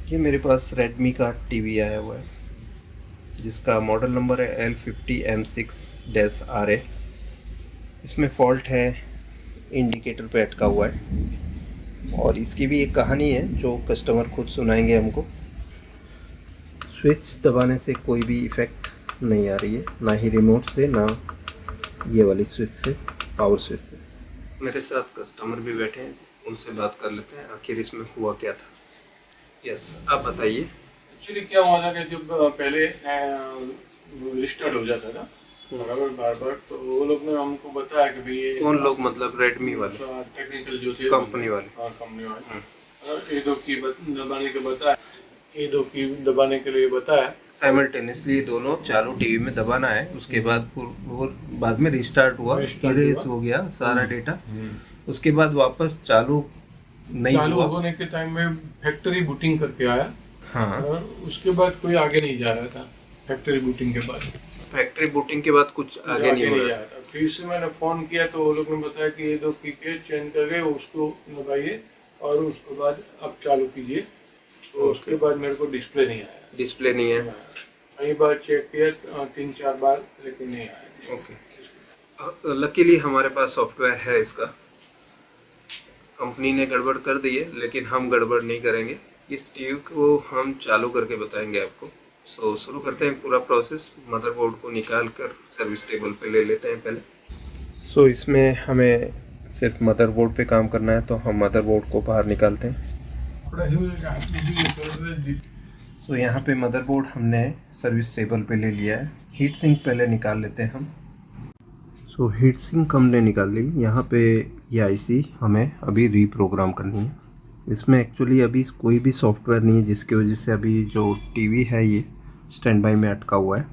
ये मेरे पास रेडमी का टीवी आया हुआ है जिसका मॉडल नंबर है L50M6-RA। इसमें फॉल्ट है, इंडिकेटर पे अटका हुआ है और इसकी भी एक कहानी है जो कस्टमर खुद सुनाएंगे हमको। स्विच दबाने से कोई भी इफ़ेक्ट नहीं आ रही है, ना ही रिमोट से ना ये वाली स्विच से, पावर स्विच से। मेरे साथ कस्टमर भी बैठे हैं, उनसे बात कर लेते हैं आखिर इसमें हुआ क्या था। यस, आप बताइए। एक्चुअली क्या हुआ था कि जब पहले रिस्टार्ट हो जाता था बराबर बार बार, तो वो लोग ने हमको बताया कि भाई ये कौन लोग? मतलब रेडमी वाले, टेक्निकल जो थे, कंपनी वाले? हाँ, कंपनी वाले। ए दो की दबाने के बताया, ए दो की दबाने के लिए बताया। साइमल्टेनियसली दोनों चालू टीवी में दबाना है, उसके बाद वो बाद में रिस्टार्ट हुआ, इरेज हो गया सारा डेटा। उसके बाद वापस चालू नहीं चालू हुआ। होने के टाइम में फैक्ट्री बूटिंग करके आया। हाँ, उसके बाद कोई आगे नहीं जा रहा था। फैक्ट्री बूटिंग के बाद के बाद कुछ आगे नहीं हो जा रहा। रहा था। फिर से मैंने फ़ोन किया तो वो लोग ने बताया कि ये दो कीपैड चेंज करके उसको दबाइए और उसके बाद अब चालू कीजिए। तो उसके बाद मेरे को डिस्प्ले नहीं आया। डिस्प्ले नहीं है? कई बार चेक किया, 3-4 बार, लेकिन नहीं आया। ओके, लकीली हमारे पास सॉफ्टवेयर है इसका। कंपनी ने गड़बड़ कर दी है लेकिन हम गड़बड़ नहीं करेंगे। इस टीवी को हम चालू करके बताएंगे आपको। सो शुरू करते हैं पूरा प्रोसेस। मदरबोर्ड को निकाल कर सर्विस टेबल पे ले लेते हैं पहले। सो इसमें हमें सिर्फ मदरबोर्ड पे काम करना है, तो हम मदरबोर्ड को बाहर निकालते हैं। सो यहाँ पे मदरबोर्ड हमने सर्विस टेबल पे ले लिया है। हीट सिंक पहले निकाल लेते हैं हम। सो हीट सिंक हमने निकाल ली। यहाँ पे ये आईसी हमें अभी रीप्रोग्राम करनी है। इसमें एक्चुअली अभी कोई भी सॉफ्टवेयर नहीं है, जिसकी वजह से अभी जो टीवी है ये स्टैंड बाय में अटका हुआ है।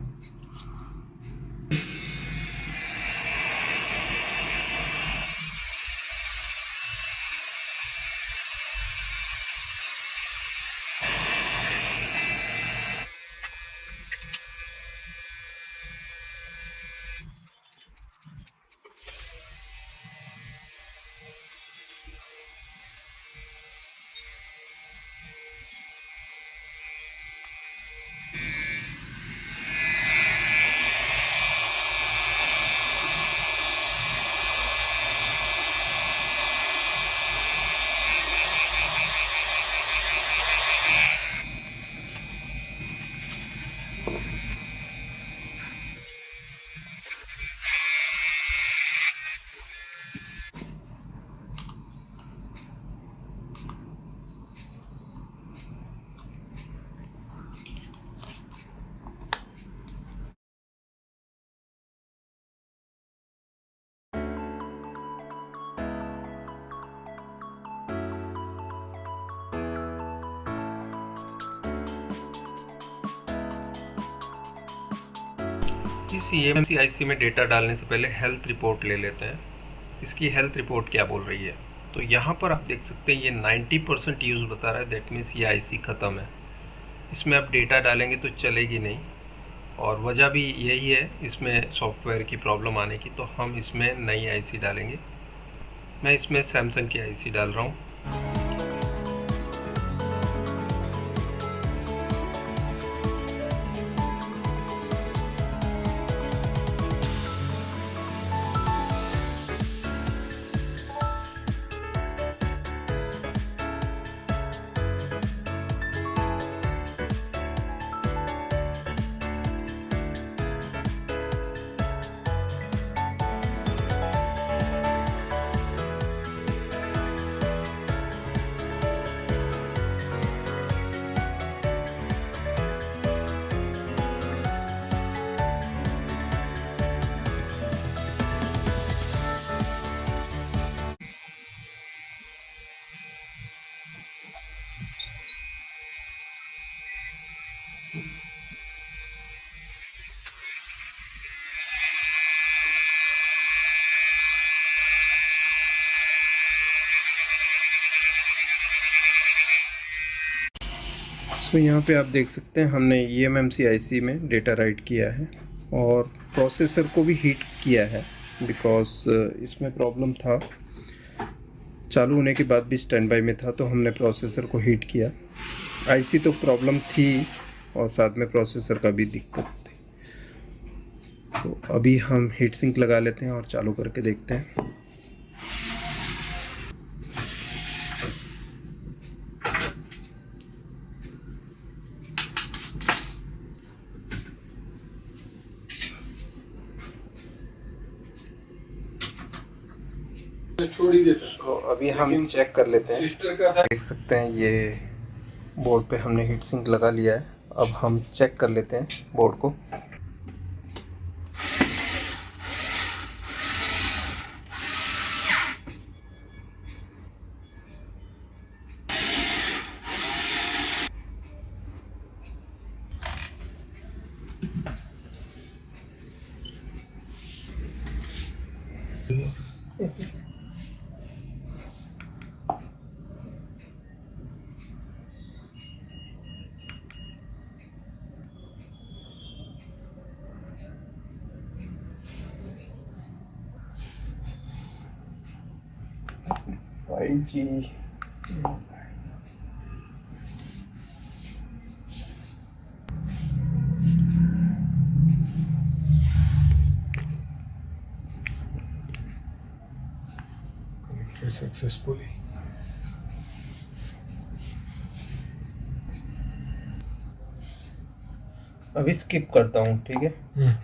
इस EMC IC में डेटा डालने से पहले हेल्थ रिपोर्ट ले लेते हैं। इसकी हेल्थ रिपोर्ट क्या बोल रही है, तो यहाँ पर आप देख सकते हैं ये 90% यूज़ बता रहा है। दैट मीन्स ये IC ख़त्म है। इसमें आप डेटा डालेंगे तो चलेगी नहीं, और वजह भी यही है इसमें सॉफ्टवेयर की प्रॉब्लम आने की। तो हम इसमें नई IC डालेंगे। मैं इसमें सैमसंग की IC डाल रहा हूँ। तो यहाँ पे आप देख सकते हैं हमने eMMC IC में डेटा राइट किया है और प्रोसेसर को भी हीट किया है, बिकॉज इसमें प्रॉब्लम था। चालू होने के बाद भी स्टैंड बाय में था, तो हमने प्रोसेसर को हीट किया। आईसी तो प्रॉब्लम थी और साथ में प्रोसेसर का भी दिक्कत थी। तो अभी हम हीट सिंक लगा लेते हैं और चालू करके देखते हैं। छोड़ ही देता। तो अभी हम चेक कर लेते हैं। सिस्टर का था। देख सकते हैं ये बोर्ड पे हमने हीट सिंक लगा लिया है। अब हम चेक कर लेते हैं बोर्ड को। भाई जी सक्सेसफुली। अभी स्किप करता हूँ, ठीक है।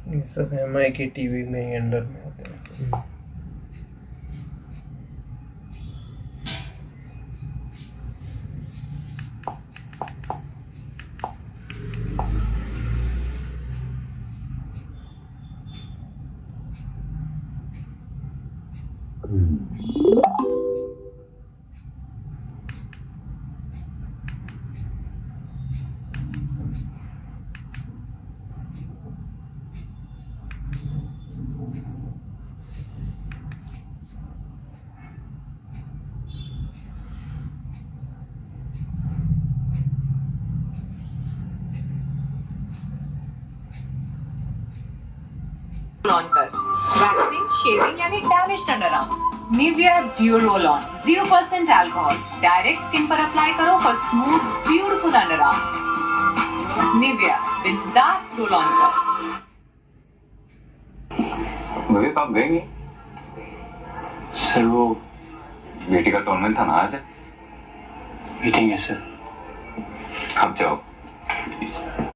ये सब एमआई की टीवी में ही अंडर में होते हैं सब। ऑन कर वैक्सिंग शेविंग यानी damaged underarms Nivea due roll on 0% alcohol direct skin पर अप्लाई करो for smooth beautiful underarms Nivea बिंदास रोल ऑन कर। विवेक आप गए नहीं? सर वो बेटी का टूर्नामेंट था ना आज। मीटिंग है सर। आप जाओ।